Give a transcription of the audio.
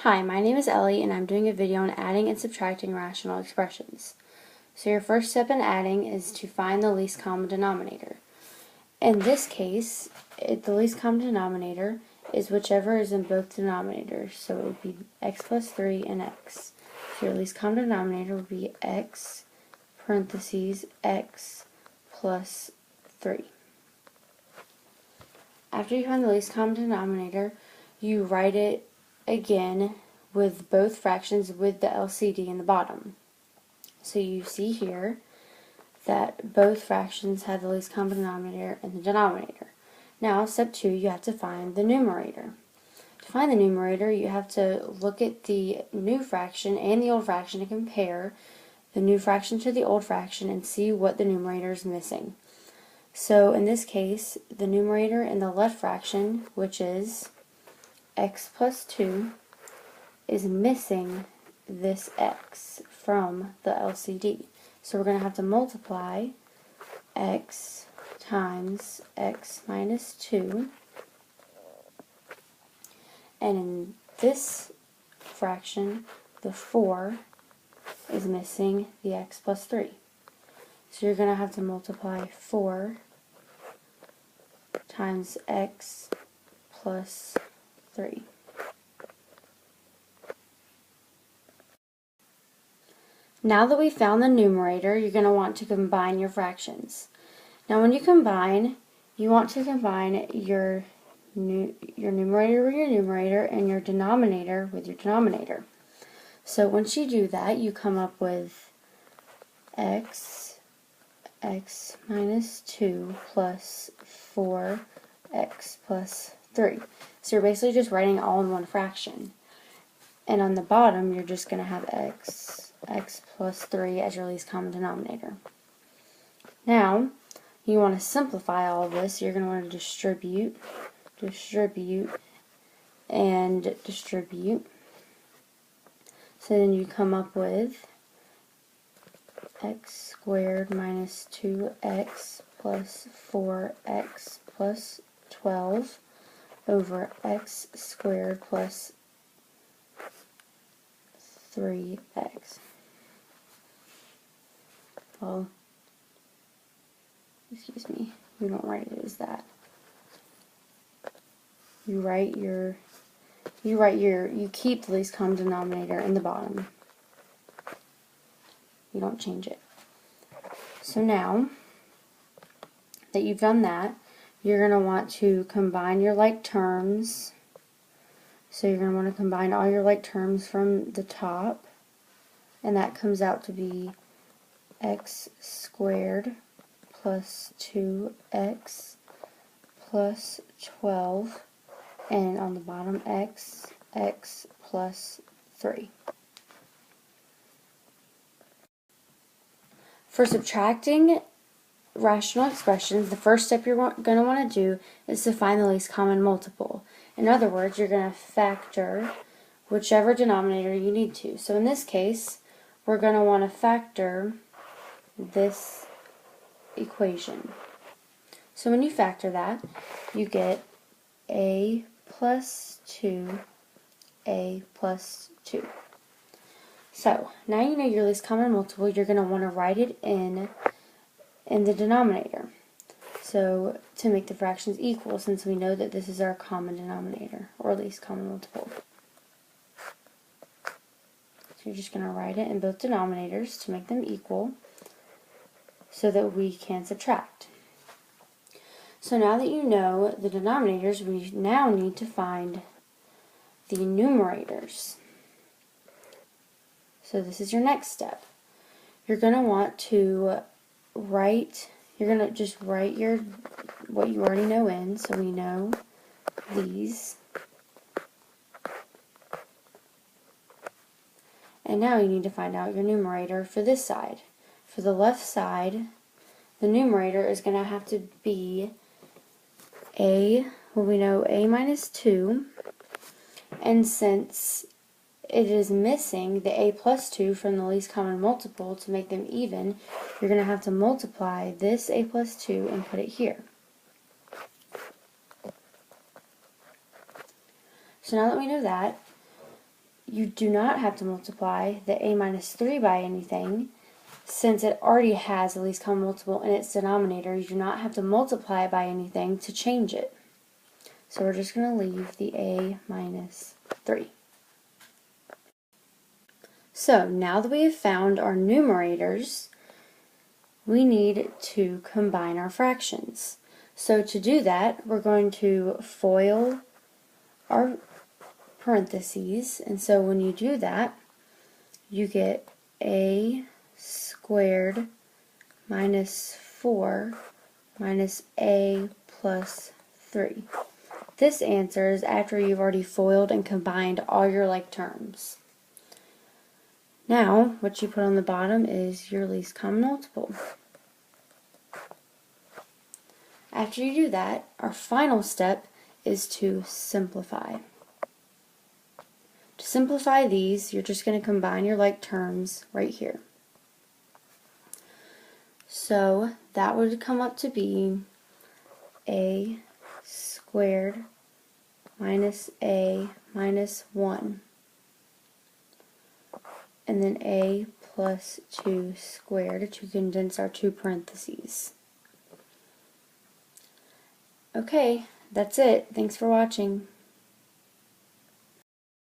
Hi, my name is Ellie and I'm doing a video on adding and subtracting rational expressions. So your first step in adding is to find the least common denominator. In this case, the least common denominator is whichever is in both denominators. So it would be x plus 3 and x. So your least common denominator would be x parentheses x plus 3. After you find the least common denominator, you write it again with both fractions with the LCD in the bottom. So you see here that both fractions have the least common denominator in the denominator. Now, step 2, you have to find the numerator. To find the numerator, you have to look at the new fraction and the old fraction and compare the new fraction to the old fraction and see what the numerator is missing. So in this case, the numerator in the left fraction, which is x plus 2, is missing this x from the LCD. So we're going to have to multiply x times x minus 2. And in this fraction, the 4 is missing the x plus 3. So you're going to have to multiply 4 times x plus 3. Now that we've found the numerator, you're going to want to combine your fractions. Now when you combine, you want to combine your numerator with your numerator and your denominator with your denominator. So once you do that, you come up with x minus 2 plus 4x plus 3. So you're basically just writing it all in one fraction. And on the bottom, you're just going to have x plus 3 as your least common denominator. Now, you want to simplify all of this. You're going to want to distribute, and distribute. So then you come up with x squared minus 2x plus 4x plus 12 over x squared plus 3x. Well, excuse me, you don't write it as that. You keep the least common denominator in the bottom. You don't change it. So now that you've done that, you're going to want to combine your like terms. So you're going to want to combine all your like terms from the top, and that comes out to be x squared plus 2x plus 12, and on the bottom x plus 3. For subtracting rational expressions, the first step you're going to want to do is to find the least common multiple. In other words, you're going to factor whichever denominator you need to. So in this case, we're going to want to factor this equation. So when you factor that, you get a plus 2, a plus 2. So now you know your least common multiple. You're going to want to write it in the denominator. So to make the fractions equal, since we know that this is our common denominator, or least common multiple. So you're just going to write it in both denominators to make them equal so that we can subtract. So now that you know the denominators, we now need to find the numerators. So this is your next step. You're going to want to write, you're going to just write what you already know in, so we know these. And now you need to find out your numerator for this side. For the left side, the numerator is going to have to be we know a minus 2, and since it is missing the a plus 2 from the least common multiple to make them even, you're going to have to multiply this a plus 2 and put it here. So now that we know that, you do not have to multiply the a minus 3 by anything, since it already has the least common multiple in its denominator. You do not have to multiply it by anything to change it. So we're just going to leave the a minus 3. So now that we have found our numerators, we need to combine our fractions. So to do that, we're going to FOIL our parentheses, and so when you do that, you get a squared minus 4 minus a plus 3. This answer is after you've already FOILed and combined all your like terms. Now, what you put on the bottom is your least common multiple. After you do that, our final step is to simplify. To simplify these, you're just going to combine your like terms right here. So that would come up to be a squared minus a minus 1, and then a plus 2 squared to condense our two parentheses. Okay, that's it. Thanks for watching.